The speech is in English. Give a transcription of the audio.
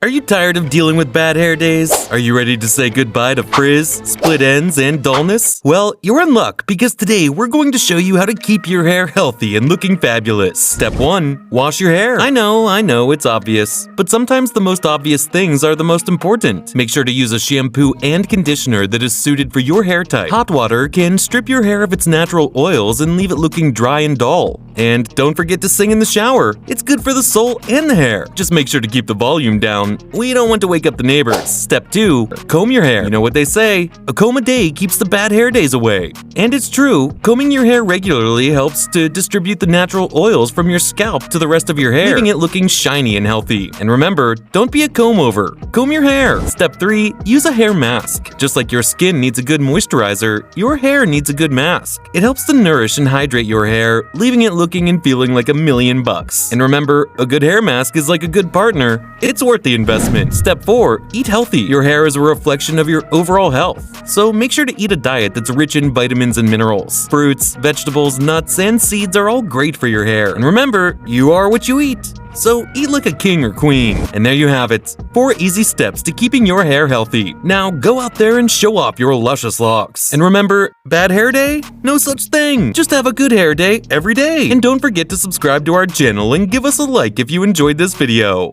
Are you tired of dealing with bad hair days? Are you ready to say goodbye to frizz, split ends, and dullness? Well, you're in luck because today we're going to show you how to keep your hair healthy and looking fabulous. Step 1. Wash your hair. I know, it's obvious. But sometimes the most obvious things are the most important. Make sure to use a shampoo and conditioner that is suited for your hair type. Hot water can strip your hair of its natural oils and leave it looking dry and dull. And don't forget to sing in the shower. It's good for the soul and the hair. Just make sure to keep the volume down. We don't want to wake up the neighbors. Step 2. Comb your hair. You know what they say, a comb a day keeps the bad hair days away. And it's true, combing your hair regularly helps to distribute the natural oils from your scalp to the rest of your hair, leaving it looking shiny and healthy. And remember, don't be a comb over. Comb your hair. Step 3. Use a hair mask. Just like your skin needs a good moisturizer, your hair needs a good mask. It helps to nourish and hydrate your hair, leaving it looking and feeling like $1,000,000. And remember, a good hair mask is like a good partner. It's worth the investment. Step 4. Eat healthy. Your hair is a reflection of your overall health. So make sure to eat a diet that's rich in vitamins and minerals. Fruits, vegetables, nuts, and seeds are all great for your hair. And remember, you are what you eat. So eat like a king or queen. And there you have it. 4 easy steps to keeping your hair healthy. Now go out there and show off your luscious locks. And remember, bad hair day? No such thing. Just have a good hair day every day. And don't forget to subscribe to our channel and give us a like if you enjoyed this video.